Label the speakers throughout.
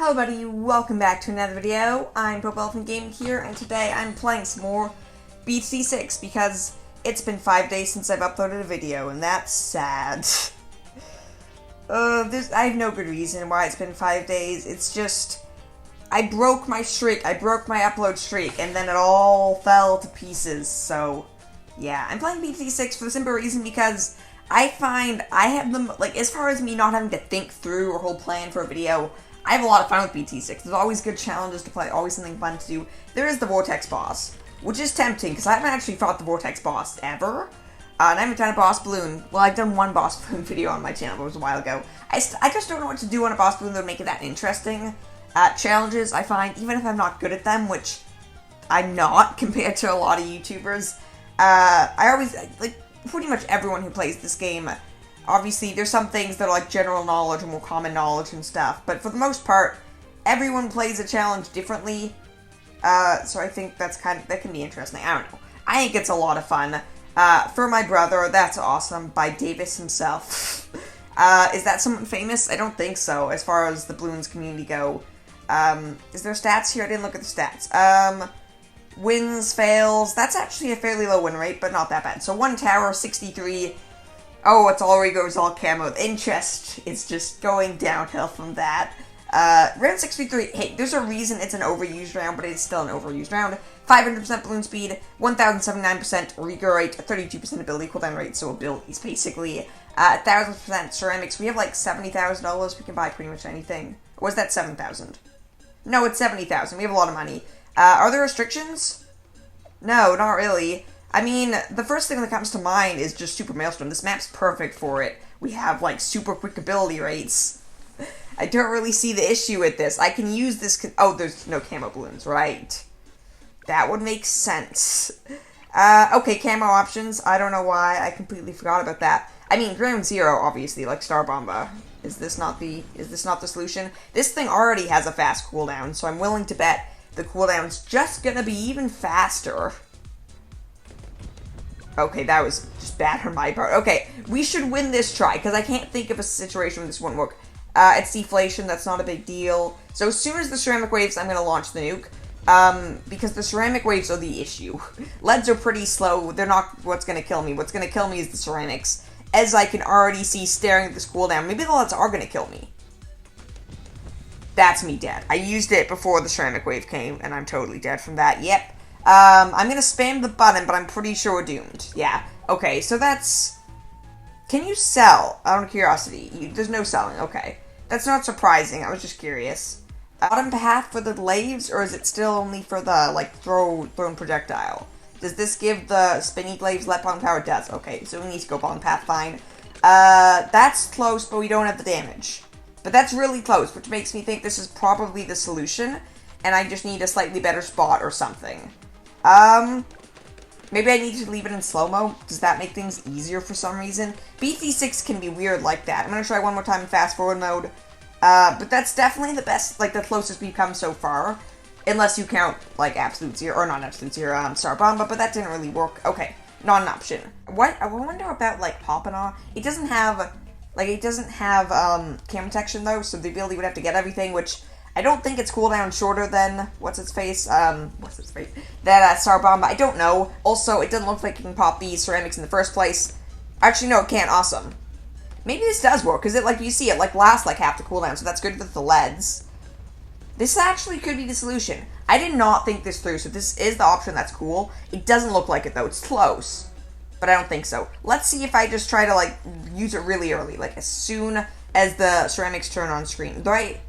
Speaker 1: Hello buddy, welcome back to another video. I'm Purple Elephant Gaming here, and today I'm playing some more Btd6 because it's been 5 days since I've uploaded a video, and that's sad. I have no good reason why it's been 5 days. It's just, I broke my streak, I broke my upload streak, and then it all fell to pieces, so yeah. I'm playing Btd6 for the simple reason because I find I have them, like, as far as me not having to think through or whole plan for a video, I have a lot of fun with Btd6. There's always good challenges to play, always something fun to do. There is the Vortex boss, which is tempting, because I haven't actually fought the Vortex boss ever. And I haven't done a boss balloon. Well, I've done one boss balloon video on my channel, but it was a while ago. I just don't know what to do on a boss balloon that would make it that interesting. Challenges, I find, even if I'm not good at them, which I'm not compared to a lot of YouTubers, I always, like, pretty much everyone who plays this game, obviously, there's some things that are like general knowledge and more common knowledge and stuff, but for the most part, everyone plays a challenge differently, so I think that can be interesting. I don't know. I think it's a lot of fun. For My Brother, That's Awesome, by Davis himself. Is that someone famous? I don't think so, as far as the Bloons community go. Is there stats here? I didn't look at the stats. Wins, fails, that's actually a fairly low win rate, but not that bad. So 1 tower, 63. Oh, it's already goes all camo. The interest is just going downhill from that. Round 63, hey, there's a reason it's an overused round, but it's still an overused round. 500% balloon speed, 1079% rigor rate, 32% ability cooldown rate, so abilities basically. 1000% ceramics. We have like $70,000. We can buy pretty much anything. Or was that 7,000? No, it's 70,000. We have a lot of money. Are there restrictions? No, not really. I mean, the first thing that comes to mind is just Super Maelstrom. This map's perfect for it. We have, like, super quick ability rates. I don't really see the issue with this. I can use this... Oh, there's no camo balloons, right. That would make sense. Okay, camo options. I don't know why. I completely forgot about that. I mean, Ground Zero, obviously, like Star Bomba. Is this not the solution? This thing already has a fast cooldown, so I'm willing to bet the cooldown's just gonna be even faster. Okay, that was just bad on my part. Okay, we should win this try, because I can't think of a situation where this wouldn't work. It's deflation, that's not a big deal. So as soon as the ceramic waves, I'm going to launch the nuke. Because the ceramic waves are the issue. Leads are pretty slow, they're not what's going to kill me. What's going to kill me is the ceramics. As I can already see staring at this cooldown, maybe the leads are going to kill me. That's me dead. I used it before the ceramic wave came, and I'm totally dead from that. Yep. I'm gonna spam the button, but I'm pretty sure we're doomed. Yeah. Okay, so that's... Can you sell? Out of curiosity. There's no selling. Okay. That's not surprising. I was just curious. Bottom path for the glaives, or is it still only for the, like, thrown projectile? Does this give the spinny glaives let bottom power? It does. Okay, so we need to go bottom path, fine. That's close, but we don't have the damage. But that's really close, which makes me think this is probably the solution, and I just need a slightly better spot or something. Maybe I need to leave it in slow-mo. Does that make things easier for some reason? Btd6 can be weird like that. I'm gonna try one more time in fast-forward mode. But that's definitely the best, like, the closest we've come so far. Unless you count, like, Absolute Zero, or not Absolute Zero, Star Bomba, but that didn't really work. Okay, not an option. What? I wonder about, like, Poppinaw. It doesn't have camera protection, though, so the ability would have to get everything, which... I don't think it's cooldown shorter than, that Star Bomba. I don't know. Also, it doesn't look like you can pop these ceramics in the first place. Actually, no, it can't. Awesome. Maybe this does work, because it, like, you see, it, like, lasts, like, half the cooldown, so that's good with the leads. This actually could be the solution. I did not think this through, so this is the option that's cool. It doesn't look like it, though. It's close. But I don't think so. Let's see if I just try to, like, use it really early, like, as soon as the ceramics turn on screen. Right?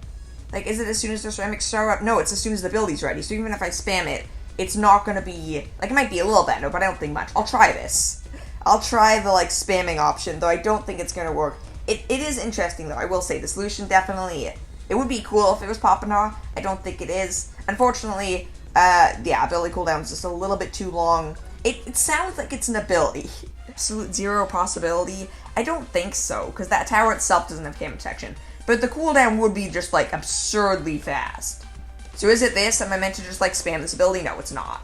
Speaker 1: Like, is it as soon as the ceramics start up? No, it's as soon as the ability's ready. So even if I spam it, it's not going to be... Like, it might be a little better, but I don't think much. I'll try this. I'll try the, like, spamming option, though I don't think it's going to work. It is interesting, though. I will say, the solution definitely... It would be cool if it was Poppinaw. I don't think it is. Unfortunately, yeah, ability cooldown's just a little bit too long. It sounds like it's an ability. Absolute zero possibility? I don't think so, because that tower itself doesn't have camera protection. But the cooldown would be just, like, absurdly fast. So is it this? Am I meant to just, like, spam this ability? No, it's not.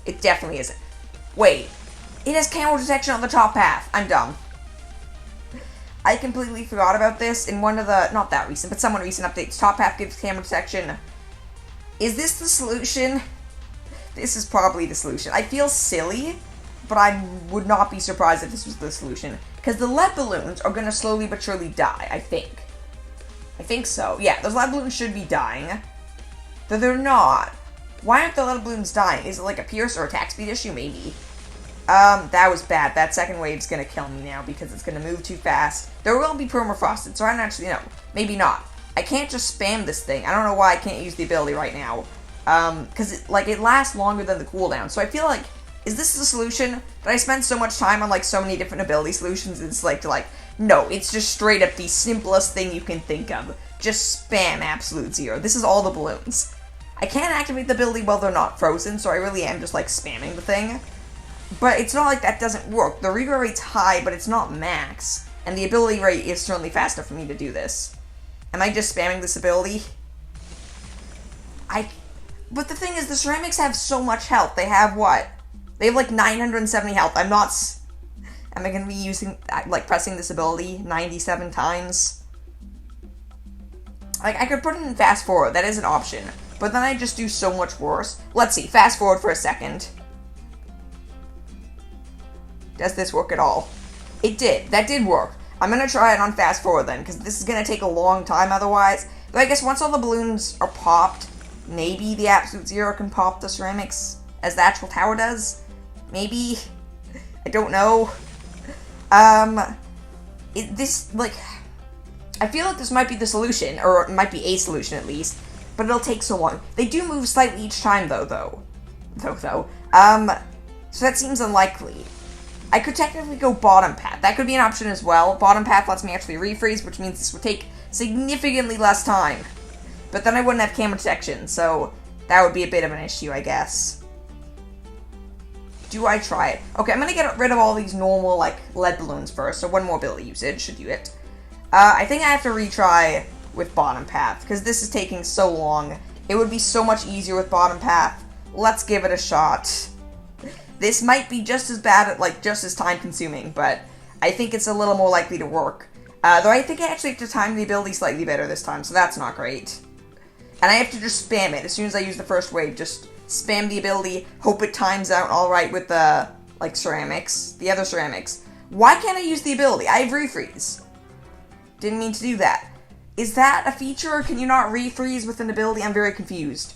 Speaker 1: It definitely isn't. Wait. It has camo detection on the top path. I'm dumb. I completely forgot about this in one of the, not that recent, but somewhat recent updates. Top half gives camera protection. Is this the solution? This is probably the solution. I feel silly, but I would not be surprised if this was the solution. Because the lead balloons are going to slowly but surely die, I think. I think so. Yeah, those lead balloons should be dying. Though they're not. Why aren't the lead balloons dying? Is it like a pierce or attack speed issue? Maybe. That was bad. That second wave's gonna kill me now because it's gonna move too fast. There will be permafrosted, so I don't actually know. Maybe not. I can't just spam this thing. I don't know why I can't use the ability right now. Because it lasts longer than the cooldown. So I feel like, is this the solution? But I spend so much time on, like, so many different ability solutions, it's like, no, it's just straight up the simplest thing you can think of. Just spam Absolute Zero. This is all the balloons. I can't activate the ability while they're not frozen, so I really am just, like, spamming the thing. But it's not like that doesn't work. The regrow rate's high, but it's not max. And the ability rate is certainly faster for me to do this. Am I just spamming this ability? But the thing is, the ceramics have so much health. They have what? They have like 970 health. Am I going to be using, like, pressing this ability 97 times? Like, I could put it in fast forward. That is an option. But then I just do so much worse. Let's see. Fast forward for a second. Does this work at all? It did. That did work. I'm going to try it on fast forward then, because this is going to take a long time otherwise. But I guess once all the balloons are popped, maybe the Absolute Zero can pop the ceramics as the actual tower does? Maybe? I don't know. I feel like this might be the solution, or it might be a solution at least, but it'll take so long. They do move slightly each time though. So that seems unlikely. I could technically go bottom path. That could be an option as well. Bottom path lets me actually refreeze, which means this would take significantly less time. But then I wouldn't have camera detection, so that would be a bit of an issue, I guess. Do I try it? Okay, I'm gonna get rid of all these normal, like, lead balloons first, so one more ability usage should do it. I think I have to retry with bottom path, because this is taking so long. It would be so much easier with bottom path. Let's give it a shot. This might be just as bad, just as time-consuming, but I think it's a little more likely to work. Though I think I actually have to time the ability slightly better this time, so that's not great. And I have to just spam it. As soon as I use the first wave, just spam the ability, hope it times out alright with the, ceramics, the other ceramics. Why can't I use the ability? I have refreeze. Didn't mean to do that. Is that a feature? Can you not refreeze with an ability? I'm very confused.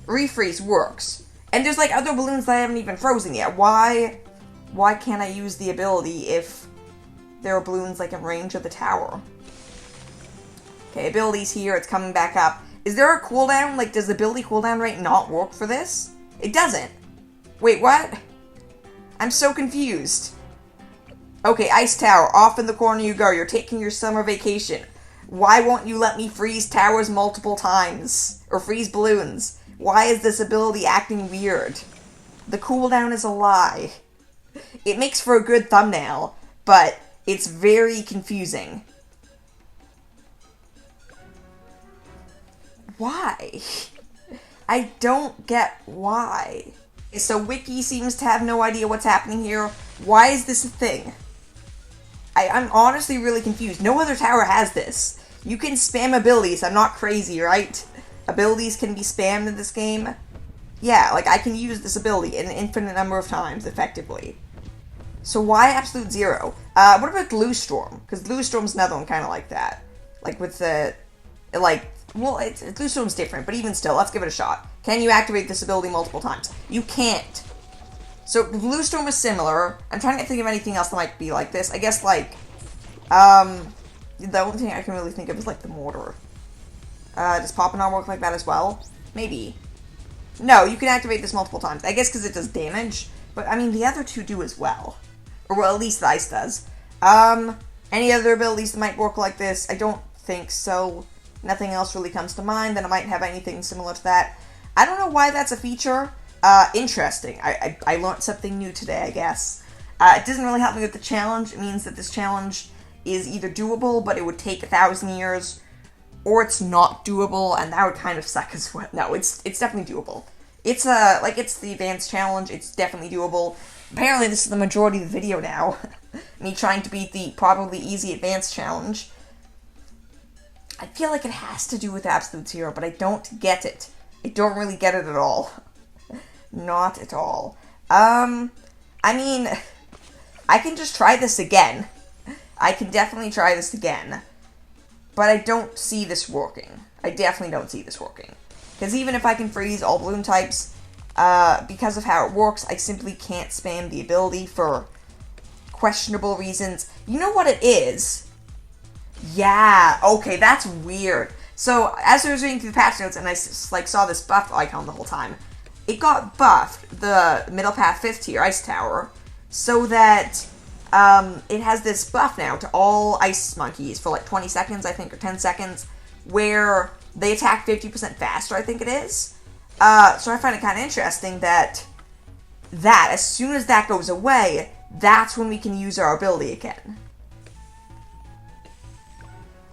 Speaker 1: Refreeze works. And there's, other balloons that I haven't even frozen yet. Why can't I use the ability if there are balloons, in range of the tower? Okay, ability's here. It's coming back up. Is there a cooldown? Does the ability cooldown rate not work for this? It doesn't. Wait, what? I'm so confused. Okay, Ice Tower. Off in the corner you go. You're taking your summer vacation. Why won't you let me freeze towers multiple times? Or freeze balloons? Why is this ability acting weird? The cooldown is a lie. It makes for a good thumbnail, but it's very confusing. Why? I don't get why. So Wiki seems to have no idea what's happening here. Why is this a thing? I'm honestly really confused. No other tower has this. You can spam abilities. I'm not crazy, right? Abilities can be spammed in this game. Yeah, I can use this ability an infinite number of times, effectively. So why Absolute Zero? What about Glue Storm? Because Glue Storm's another one kind of like that. With the, Glue Storm's different, but even still, let's give it a shot. Can you activate this ability multiple times? You can't. So Glue Storm is similar. I'm trying to think of anything else that might be like this. I guess, the only thing I can really think of is, the Mortar. Does Papa not work like that as well? Maybe. No, you can activate this multiple times. I guess because it does damage. But, I mean, the other two do as well. Or, well, at least the Ice does. Any other abilities that might work like this? I don't think so. Nothing else really comes to mind that I might have anything similar to that. I don't know why that's a feature. Interesting. I learned something new today, I guess. It doesn't really help me with the challenge. It means that this challenge is either doable, but it would take 1,000 years, or it's not doable, and that would kind of suck as well. No, it's definitely doable. It's it's the advanced challenge. It's definitely doable. Apparently, this is the majority of the video now. me trying to beat the probably easy advanced challenge. I feel like it has to do with Absolute Zero, but I don't get it. I don't really get it at all. Not at all. I mean, I can just try this again. I can definitely try this again. But I don't see this working. I definitely don't see this working. Because even if I can freeze all balloon types, because of how it works, I simply can't spam the ability for questionable reasons. You know what it is? Yeah, okay, that's weird. So, as I was reading through the patch notes and I saw this buff icon the whole time, it got buffed, the middle path 5th tier ice tower, so that it has this buff now to all ice monkeys for like 20 seconds, I think, or 10 seconds, where they attack 50% faster, I think it is. So I find it kind of interesting that as soon as that goes away, that's when we can use our ability again.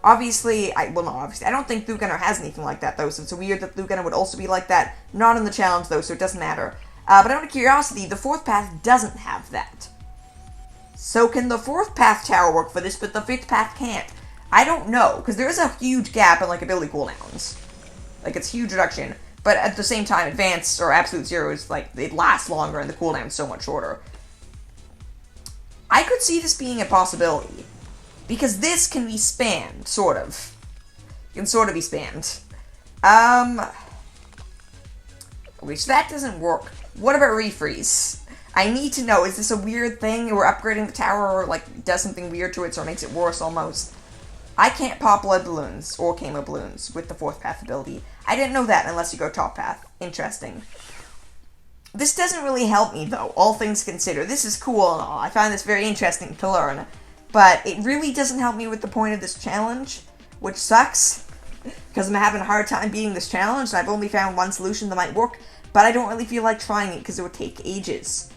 Speaker 1: Obviously, I don't think Blue Gunner has anything like that, though, so it's weird that Blue Gunner would also be like that. Not in the challenge, though, so it doesn't matter. But out of curiosity, the 4th path doesn't have that. So can the 4th path tower work for this, but the 5th path can't? I don't know, because there is a huge gap in, like, ability cooldowns. Like, it's a huge reduction. But at the same time, Advanced or Absolute Zero is, like, it lasts longer and the cooldown's so much shorter. I could see this being a possibility. Because this can be spammed, sort of. It can sort of be spammed. Which, that doesn't work. What about refreeze? I need to know, is this a weird thing? Or upgrading the tower, or, like, does something weird to it, so it makes it worse, almost? I can't pop blood balloons, or camo balloons, with the 4th path ability. I didn't know that unless you go top path. Interesting. This doesn't really help me, though, all things considered. This is cool and all. I find this very interesting to learn. But it really doesn't help me with the point of this challenge, which sucks, because I'm having a hard time beating this challenge, and I've only found one solution that might work, but I don't really feel like trying it, because it would take ages.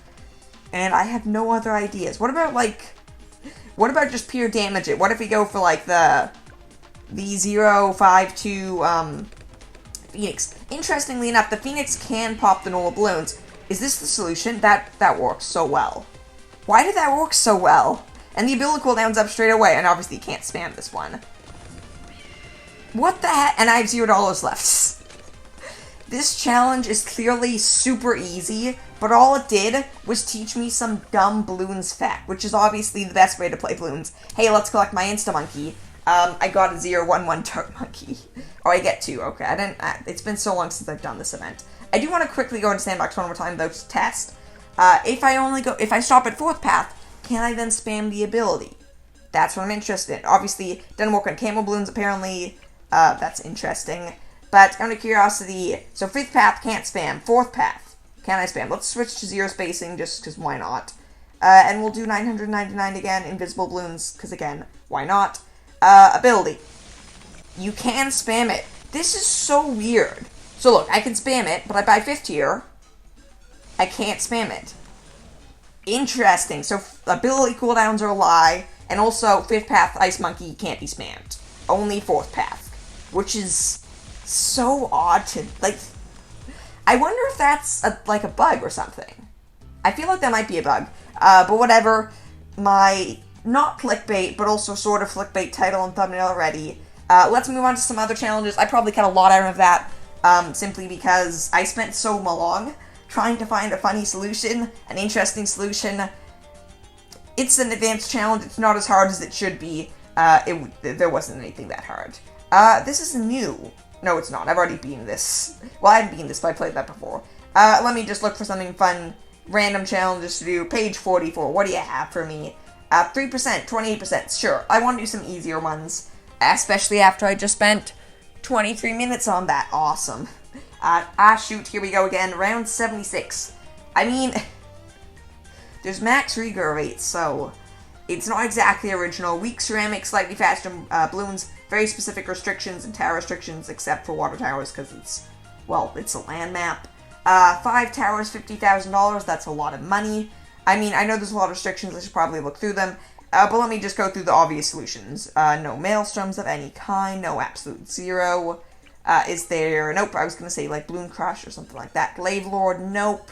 Speaker 1: And I have no other ideas. What about just pure damage it? What if we go for, like, the 052, Phoenix? Interestingly enough, the Phoenix can pop the normal balloons. Is this the solution? That works so well. Why did that work so well? And the ability cooldown's up straight away, and obviously you can't spam this one. What the heck? And I have $0 left. This challenge is clearly super easy, but all it did was teach me some dumb balloons fact, which is obviously the best way to play balloons. Hey, let's collect my Insta-Monkey. I got a 011 Tart Monkey. Oh, I get 2, okay. It's been so long since I've done this event. I do want to quickly go into Sandbox one more time, though, to test. If I stop at 4th path, can I then spam the ability? That's what I'm interested in. Obviously, doesn't work on camo balloons, apparently. That's interesting. But, out of curiosity, so 5th path can't spam. 4th path, can I spam? Let's switch to 0 spacing, just because why not? And we'll do 999 again, invisible balloons, because again, why not? Ability. You can spam it. This is so weird. So look, I can spam it, but I buy 5th tier. I can't spam it. Interesting. So, ability cooldowns are a lie, and also 5th path Ice Monkey can't be spammed. Only 4th path. Which is so odd to, like, I wonder if that's, a bug or something. I feel like that might be a bug. But whatever, my, not clickbait, but also sort of clickbait title and thumbnail already. Let's move on to some other challenges. I probably cut a lot out of that, simply because I spent so long trying to find a funny solution, an interesting solution. It's an advanced challenge, it's not as hard as it should be. There wasn't anything that hard. This is new. No, it's not. I've already beaten this. Well, I haven't beaten this, but I played that before. Let me just look for something fun. Random challenges to do. Page 44. What do you have for me? 3%, 28%. Sure. I want to do some easier ones. Especially after I just spent 23 minutes on that. Awesome. Shoot. Here we go again. Round 76. I mean, there's max regrowth rate, so it's not exactly original. Weak ceramic, slightly faster balloons, very specific restrictions and tower restrictions, except for water towers, because it's a land map. 5 towers, $50,000, that's a lot of money. I mean, I know there's a lot of restrictions, I should probably look through them, but let me just go through the obvious solutions. No maelstroms of any kind, no absolute zero. Is there, nope, I was going to say like Balloon Crush or something like that. Glaive Lord, nope.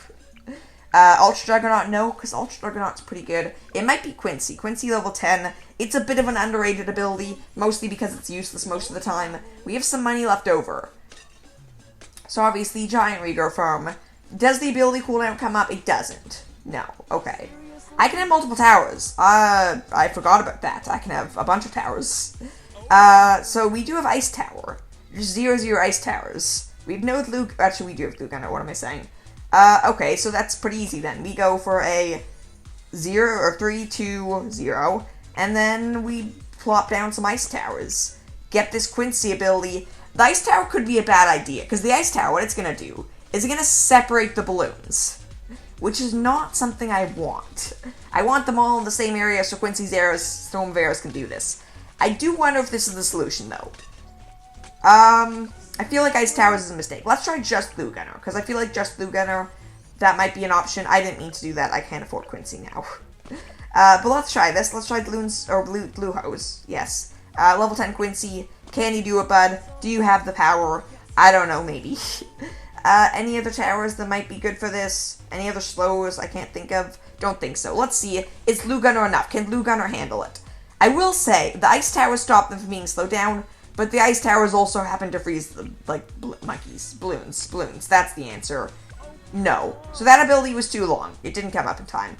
Speaker 1: Ultra Juggernaut, no, because Ultra Juggernaut's pretty good. It might be Quincy. Quincy level 10. It's a bit of an underrated ability, mostly because it's useless most of the time. We have some money left over. So obviously, Giant Regrow Farm. Does the ability cooldown come up? It doesn't. No. Okay. I can have multiple towers. I forgot about that. I can have a bunch of towers. So we do have Ice Tower. Just 0/0 Ice Towers. We have no Luke. Actually, we do have Luke Gunner. What am I saying? Okay, so that's pretty easy then. We go for a 0 or 3, 2, 0, and then we plop down some Ice Towers. Get this Quincy ability. The Ice Tower could be a bad idea, because the Ice Tower, what it's going to do, is going to separate the balloons, which is not something I want. I want them all in the same area so Quincy Zeros, Storm Veros can do this. I do wonder if this is the solution, though. I feel like Ice Towers is a mistake. Let's try just Blue Gunner, because I feel like just Blue Gunner, that might be an option. I didn't mean to do that. I can't afford Quincy now. But let's try this. Let's try Balloons, or Blue Hose. Yes. Level 10 Quincy. Can you do it, bud? Do you have the power? I don't know, maybe. Any other towers that might be good for this? Any other slows I can't think of? Don't think so. Let's see. Is Blue Gunner enough? Can Blue Gunner handle it? I will say, the Ice Towers stop them from being slowed down, but the Ice Towers also happen to freeze the, monkeys. Balloons. That's the answer. No. So that ability was too long. It didn't come up in time.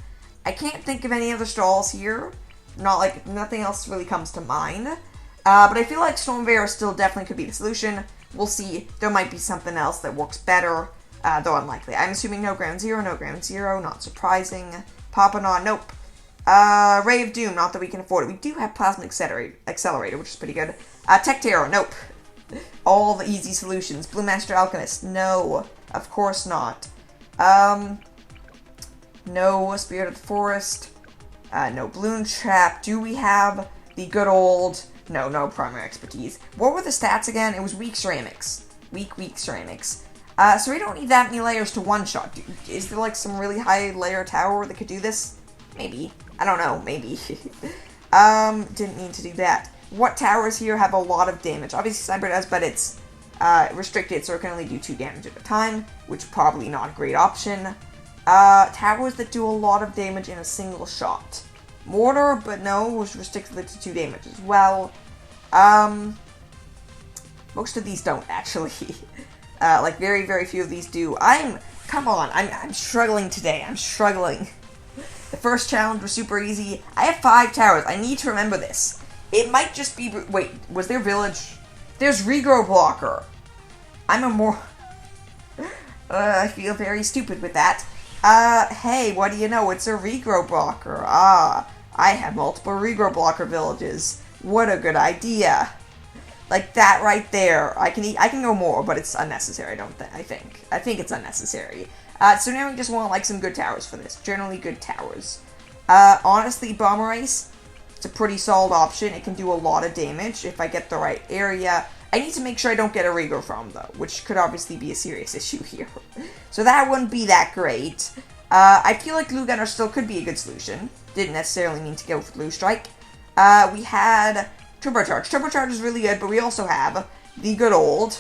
Speaker 1: I can't think of any other stalls here. Nothing else really comes to mind. But I feel like Storm Veros still definitely could be the solution. We'll see. There might be something else that works better, though unlikely. I'm assuming no Ground Zero, not surprising. Papanon, nope. Ray of Doom, not that we can afford it. We do have Plasma Accelerator, which is pretty good. Tech Terror, nope. All the easy solutions. Blue Master Alchemist, no. Of course not. No Spirit of the Forest. No Balloon Trap. Do we have the good old... No primary expertise. What were the stats again? It was weak ceramics. Weak ceramics. So we don't need that many layers to one-shot. Is there like some really high layer tower that could do this? Maybe. I don't know. Maybe. Didn't mean to do that. What towers here have a lot of damage? Obviously Cyber does, but it's restricted, so it can only do 2 damage at a time, which is probably not a great option. Towers that do a lot of damage in a single shot. Mortar, but no, was restricted to 2 damage as well. Most of these don't, actually. Like, very, very few of these do. Come on, I'm struggling today. I'm struggling. The first challenge was super easy. I have 5 towers. I need to remember this. It might just be... Wait, was there Village? There's Regrow Blocker. I feel very stupid with that. Hey, what do you know? It's a Regrow Blocker. I have multiple Regrow Blocker villages. What a good idea. Like that right there. I can go more, but it's unnecessary, I think it's unnecessary. So now we just want, like, some good towers for this. Generally good towers. Honestly, Bomber Ice, it's a pretty solid option. It can do a lot of damage if I get the right area. I need to make sure I don't get a Regrow Farm, though, which could obviously be a serious issue here. So that wouldn't be that great. I feel like Blue Gunner still could be a good solution. Didn't necessarily mean to go for Blue Strike. We had Turbocharge. Turbocharge is really good, but we also have the good old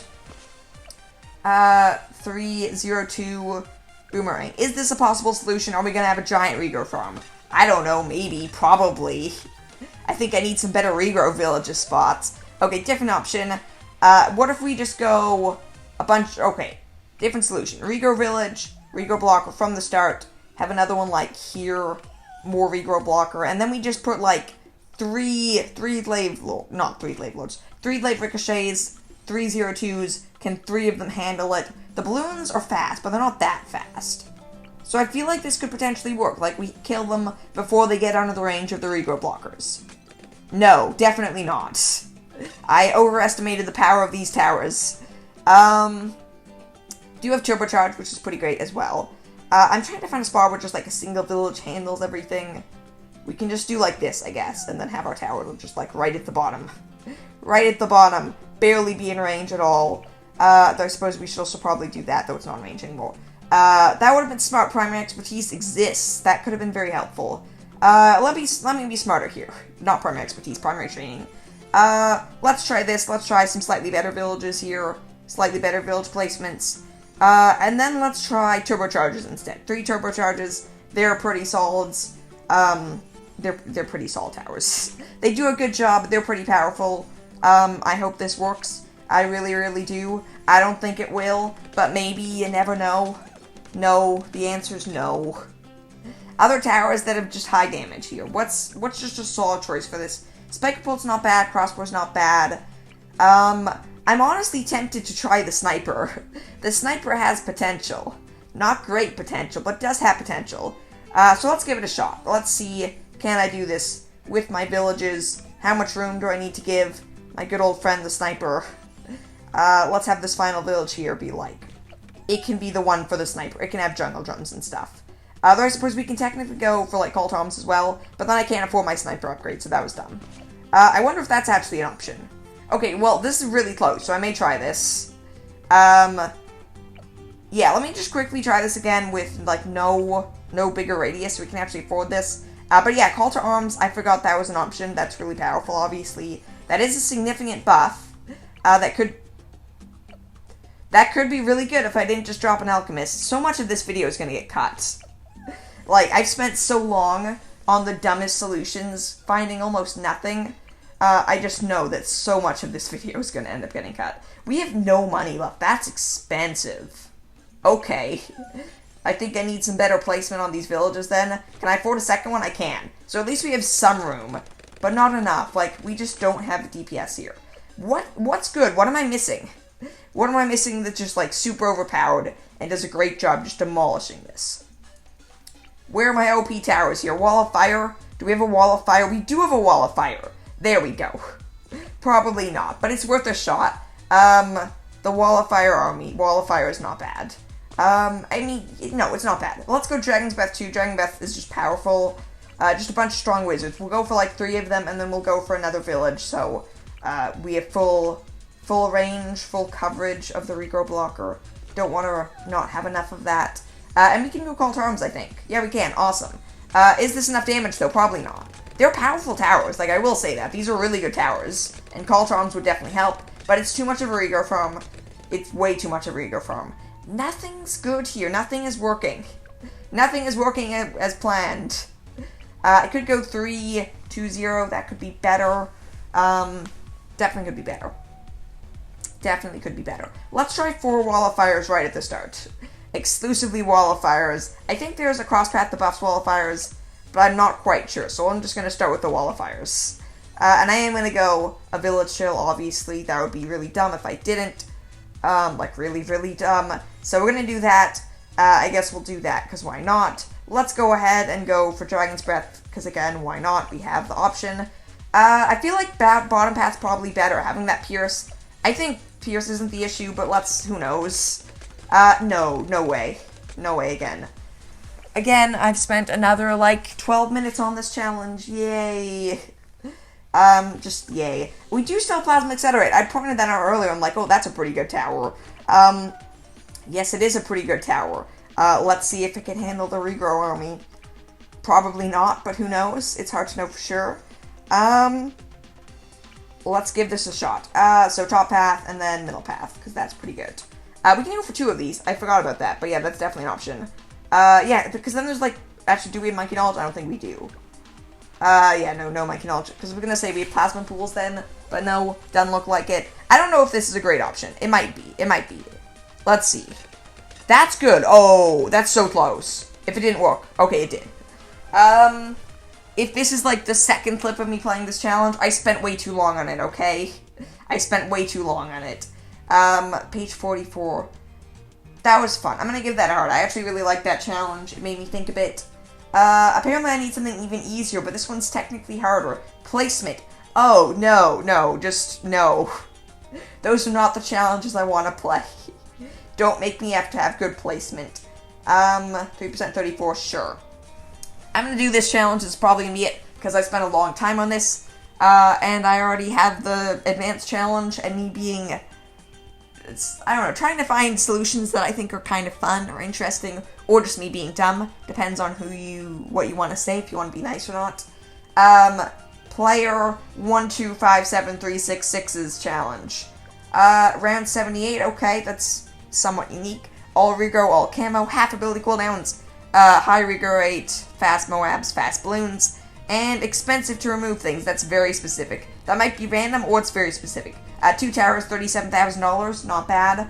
Speaker 1: 302 Boomerang. Is this a possible solution? Are we going to have a giant Regrow Farm? I don't know, maybe, probably. I think I need some better Regrow Villages spots. Okay, different option. What if we just go a bunch... Okay, different solution. Regrow Village, Regrow Blocker from the start. Have another one like here, more Regrow Blocker. And then we just put like three Glaive Ricochets, 3 02s. Can 3 of them handle it? The balloons are fast, but they're not that fast. So I feel like this could potentially work. Like, we kill them before they get under the range of the Regrow Blockers. No, definitely not. I overestimated the power of these towers. Do have Turbocharge, which is pretty great as well. I'm trying to find a spot where just like a single village handles everything. We can just do like this, I guess, and then have our tower just like right at the bottom. Right at the bottom. Barely be in range at all. Though I suppose we should also probably do that, though it's not in range anymore. That would have been smart. Primary expertise exists. That could have been very helpful. Let me be smarter here. Not primary expertise, primary training. Let's try this. Let's try some slightly better villages here. Slightly better village placements. And then let's try turbochargers instead. 3 turbochargers. They're pretty solids. They're pretty solid towers. They do a good job. They're pretty powerful. I hope this works. I really, really do. I don't think it will, but maybe, you never know. No, the answer's no. Other towers that have just high damage here. What's just a solid choice for this? Spike Catapult's not bad, Crossbow's not bad. I'm honestly tempted to try the Sniper. The Sniper has potential. Not great potential, but does have potential. So let's give it a shot. Let's see, can I do this with my villages? How much room do I need to give my good old friend the Sniper? Let's have this final village here be like, it can be the one for the Sniper. It can have jungle drums and stuff. Though I suppose we can technically go for, like, call toms as well, but then I can't afford my Sniper upgrade, so that was dumb. I wonder if that's actually an option. Okay, well, this is really close, so I may try this. Yeah, let me just quickly try this again with, like, no bigger radius, so we can actually afford this. But yeah, call to arms, I forgot that was an option. That's really powerful, obviously. That is a significant buff. That could be really good if I didn't just drop an alchemist. So much of this video is going to get cut. Like, I've spent so long on the dumbest solutions, finding almost nothing. I just know that so much of this video is going to end up getting cut. We have no money left. That's expensive. Okay. I think I need some better placement on these villages then. Can I afford a second one? I can. So at least we have some room, but not enough. Like, we just don't have DPS here. What's good? What am I missing? What am I missing that's just, like, super overpowered and does a great job just demolishing this? Where are my OP towers here? Wall of Fire? Do we have a Wall of Fire? We do have a Wall of Fire. There we go. Probably not, but it's worth a shot. The Wall of Fire army. Wall of Fire is not bad. I mean, no, it's not bad. Let's go Dragon's Breath 2. Dragon's Breath is just powerful. Just a bunch of strong wizards. We'll go for, like, 3 of them, and then we'll go for another village, so we have full range, full coverage of the regrow blocker. Don't want to not have enough of that. And we can go call to arms, I think. Yeah, we can. Awesome. Is this enough damage, though? Probably not. They're powerful towers. Like, I will say that. These are really good towers. And call to arms would definitely help. But it's too much of a regrow farm. It's way too much of a regrow farm. Nothing's good here. Nothing is working. Nothing is working as planned. I could go 3-2-0. That could be better. Definitely could be better. Definitely could be better. Let's try 4 Wall of Fires right at the start. Exclusively Wall of Fires. I think there's a crosspath that buffs Wall of Fires, but I'm not quite sure, so I'm just going to start with the Wall of Fires. And I am going to go a Village Chill, obviously. That would be really dumb if I didn't. Like, really, really dumb. So we're going to do that. I guess we'll do that, because why not? Let's go ahead and go for Dragon's Breath, because again, why not? We have the option. I feel like bottom path's probably better, having that Pierce. I think Pierce isn't the issue, but who knows? No way. No way again. Again, I've spent another, like, 12 minutes on this challenge. Yay. Just yay. We do still Plasma Accelerate. I pointed that out earlier. I'm like, oh, that's a pretty good tower. Yes, it is a pretty good tower. Let's see if it can handle the regrow army. Probably not, but who knows? It's hard to know for sure. Let's give this a shot. So top path and then middle path, because that's pretty good. We can go for 2 of these. I forgot about that, but yeah, that's definitely an option. Yeah, because then there's, like, actually, do we have Monkey Knowledge? I don't think we do. Yeah, no Monkey Knowledge, because we're gonna say we have Plasma Pools then, but no, doesn't look like it. I don't know if this is a great option. It might be. It might be. Let's see. That's good. Oh, that's so close. If it didn't work. Okay, it did. If this is, like, the second clip of me playing this challenge, I spent way too long on it, okay? I spent way too long on it. Page 44. That was fun. I'm gonna give that a heart. I actually really liked that challenge. It made me think a bit. Apparently I need something even easier, but this one's technically harder. Placement. Oh, no, just no. Those are not the challenges I want to play. Don't make me have to have good placement. 3% 34, sure. I'm gonna do this challenge. It's probably gonna be it, because I spent a long time on this, and I already have the advanced challenge, and me being, I don't know, trying to find solutions that I think are kind of fun or interesting, or just me being dumb. Depends on what you want to say, if you want to be nice or not. Player 1257366's challenge. Round 78, okay, that's somewhat unique. all regrow, all camo, half ability cooldowns, high regrow rate, fast Moabs, fast balloons, and expensive to remove things. That's very specific. That might be random, or it's very specific. 2 towers, $37,000, not bad.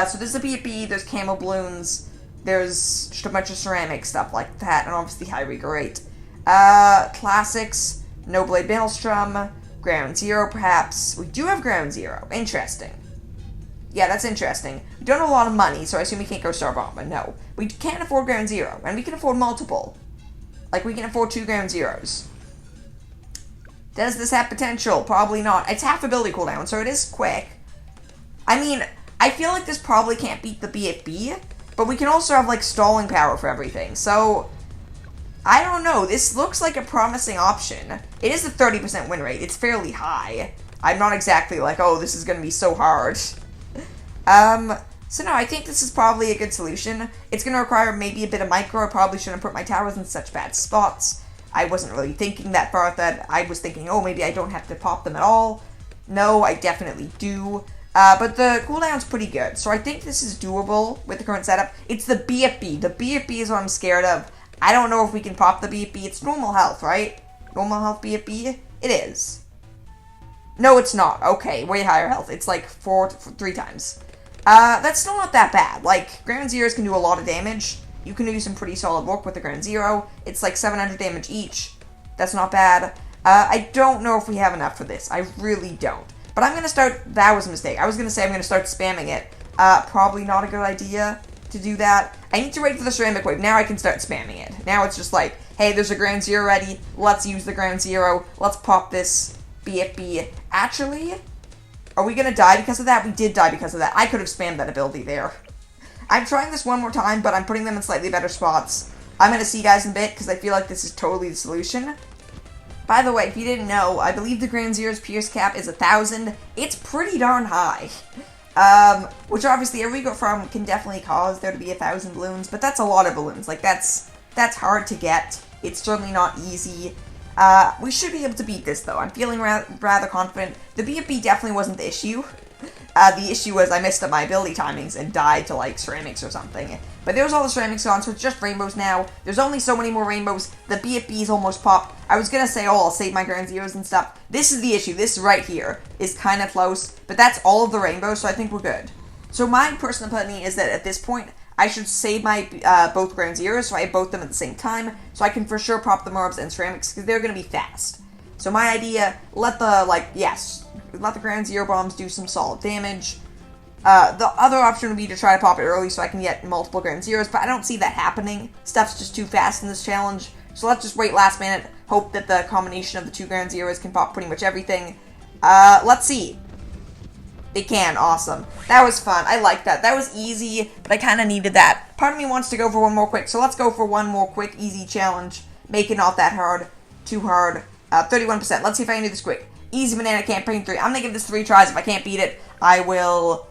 Speaker 1: So there's a BFB, there's camo balloons, there's just a bunch of ceramic stuff like that, and obviously high regrow rate. Classics, No Blade Maelstrom, Ground Zero perhaps. We do have Ground Zero. Interesting. Yeah, that's interesting. We don't have a lot of money, so I assume we can't go Star Bomb, but no. We can't afford Ground Zero, and we can afford multiple. Like, we can afford 2 Ground Zeros. Does this have potential? Probably not. It's half ability cooldown, so it is quick. I mean, I feel like this probably can't beat the BFB, but we can also have, like, stalling power for everything, so I don't know. This looks like a promising option. It is a 30% win rate. It's fairly high. I'm not exactly like, oh, this is going to be so hard. So no, I think this is probably a good solution. It's going to require maybe a bit of micro. I probably shouldn't put my towers in such bad spots. I wasn't really thinking that far ahead. I was thinking, oh, maybe I don't have to pop them at all. No, I definitely do. But the cooldown's pretty good, so I think this is doable with the current setup. It's the BFB. The BFB is what I'm scared of. I don't know if we can pop the BFB. It's normal health, right? Normal health BFB? It is. No, it's not. Okay, way higher health. It's like 3 times. That's still not that bad. Like, Ground Zeros can do a lot of damage. You can do some pretty solid work with the Ground Zero. It's like 700 damage each. That's not bad. I don't know if we have enough for this. I really don't. But I'm going to start... That was a mistake. I was going to say I'm going to start spamming it. Probably not a good idea to do that. I need to wait for the ceramic wave. Now I can start spamming it. Now it's just like, hey, there's a Ground Zero ready. Let's use the Ground Zero. Let's pop this BFB. Actually, are we going to die because of that? We did die because of that. I could have spammed that ability there. I'm trying this one more time, but I'm putting them in slightly better spots. I'm going to see you guys in a bit, because I feel like this is totally the solution. By the way, if you didn't know, I believe the Ground Zero's Pierce cap is 1,000. It's pretty darn high. Which obviously a regrow farm can definitely cause there to be 1,000 balloons, but that's a lot of balloons. Like, that's hard to get. It's certainly not easy. We should be able to beat this, though. I'm feeling rather confident. The BFB definitely wasn't the issue. The issue was I messed up my ability timings and died to, like, ceramics or something. But there's all the ceramics on, so it's just rainbows now. There's only so many more rainbows. The BFB's almost popped. I was gonna say, oh, I'll save my Ground Zeros and stuff. This is the issue. This right here is kind of close, but that's all of the rainbows, so I think we're good. So my personal opinion is that at this point, I should save my both Ground Zeros, so I have both them at the same time, so I can for sure pop the Morbs and ceramics, because they're gonna be fast. So my idea, let the Ground Zero bombs do some solid damage. The other option would be to try to pop it early so I can get multiple Ground Zeros, but I don't see that happening. Stuff's just too fast in this challenge. So let's just wait last minute, hope that the combination of the 2 Ground Zeros can pop pretty much everything. Let's see. It can, awesome. That was fun, I like that. That was easy, but I kind of needed that. Part of me wants to go for one more quick, so let's go for one more quick, easy challenge. Make it not that hard, too hard. 31%, let's see if I can do this quick. Easy Banana Campaign 3. I'm gonna give this 3 tries. If I can't beat it, I will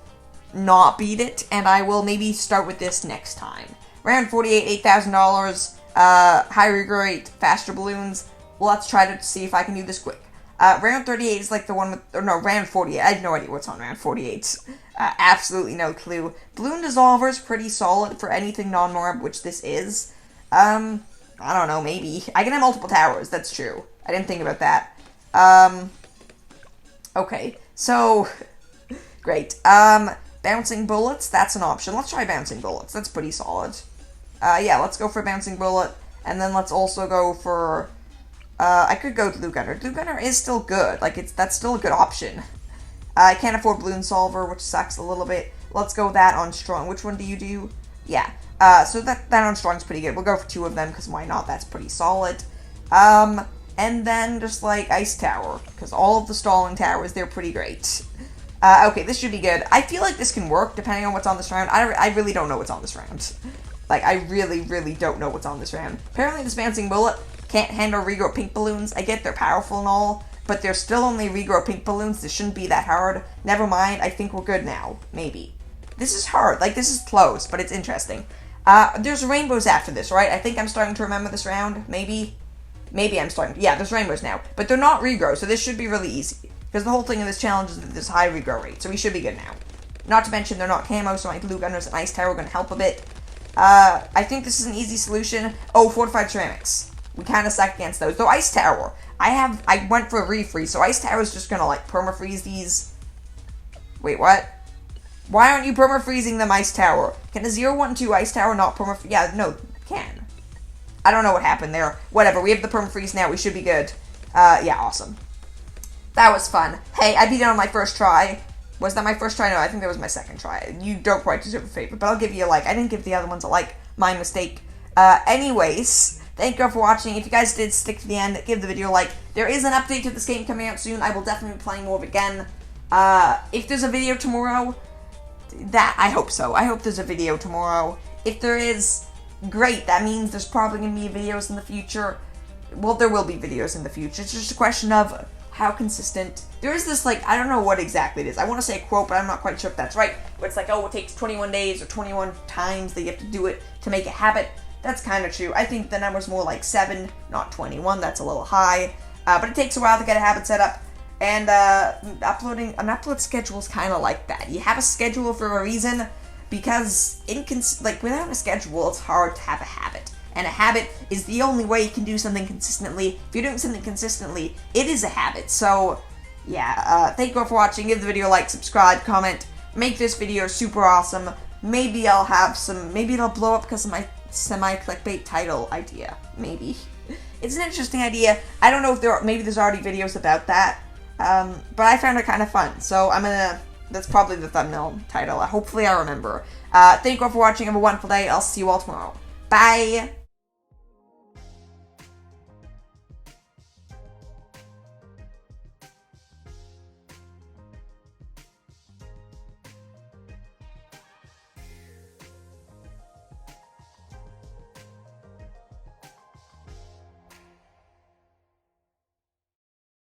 Speaker 1: not beat it, and I will maybe start with this next time. Round 48, $8,000, high regrow rate, faster balloons. Let's try to see if I can do this quick. Round 38 is like the one with, or no, round 48. I have no idea what's on round 48. Absolutely no clue. Balloon Dissolver is pretty solid for anything non-morb, which this is. I don't know, maybe. I can have multiple towers, that's true. I didn't think about that. Okay, so, great. Bouncing Bullets, that's an option. Let's try Bouncing Bullets, that's pretty solid. Yeah, let's go for Bouncing Bullet, and then let's also go for, I could go Glue Gunner. Glue Gunner is still good, like, that's still a good option. I can't afford Balloon Solver, which sucks a little bit. Let's go that on Strong. Which one do you do? Yeah, so that on Strong's pretty good. We'll go for 2 of them, because why not? That's pretty solid. And then just, like, Ice Tower, because all of the stalling towers, they're pretty great. Okay, this should be good. I feel like this can work, depending on what's on this round. I really don't know what's on this round. Like, I really, really don't know what's on this round. Apparently, this Bouncing Bullet can't handle regrow pink balloons. I get they're powerful and all, but they're still only regrow pink balloons. This shouldn't be that hard. Never mind, I think we're good now. Maybe. This is hard. Like, this is close, but it's interesting. There's rainbows after this, right? I think I'm starting to remember this round. Maybe I'm starting. Yeah, there's rainbows now. But they're not regrow, so this should be really easy. Because the whole thing of this challenge is that there's high regrow rate, so we should be good now. Not to mention they're not camo, so my glue gunners and ice tower are going to help a bit. I think this is an easy solution. Oh, fortified ceramics. We kind of suck against those. Though ice tower, I went for a refreeze, so ice tower is just going to like permafreeze these. Wait, what? Why aren't you permafreezing them, ice tower? Can a 0, 1, 2 ice tower not permafreeze? Yeah, no, can. I don't know what happened there. Whatever, we have the permafreeze now. We should be good. Yeah, awesome. That was fun. Hey, I beat it on my first try. Was that my first try? No, I think that was my second try. You don't quite deserve a favor, but I'll give you a like. I didn't give the other ones a like. My mistake. Anyways, thank you all for watching. If you guys did stick to the end, give the video a like. There is an update to this game coming out soon. I will definitely be playing more of it again. If there's a video tomorrow, I hope so. I hope there's a video tomorrow. If there is, great. That means there's probably going to be videos in the future. Well, there will be videos in the future. It's just a question of how consistent. There is this, like, I don't know what exactly it is. I want to say a quote, but I'm not quite sure if that's right. Where it's like, oh, it takes 21 days or 21 times that you have to do it to make a habit. That's kind of true. I think the number's more like 7, not 21. That's a little high. But it takes a while to get a habit set up. And uploading an upload schedule is kind of like that. You have a schedule for a reason, because without a schedule, it's hard to have a habit. And a habit is the only way you can do something consistently. If you're doing something consistently, it is a habit. So, yeah, thank you all for watching. Give the video a like, subscribe, comment. Make this video super awesome. Maybe I'll have maybe it'll blow up because of my semi-clickbait title idea. Maybe. It's an interesting idea. I don't know if maybe there's already videos about that. But I found it kind of fun. So that's probably the thumbnail title. Hopefully I remember. Thank you all for watching. Have a wonderful day. I'll see you all tomorrow. Bye!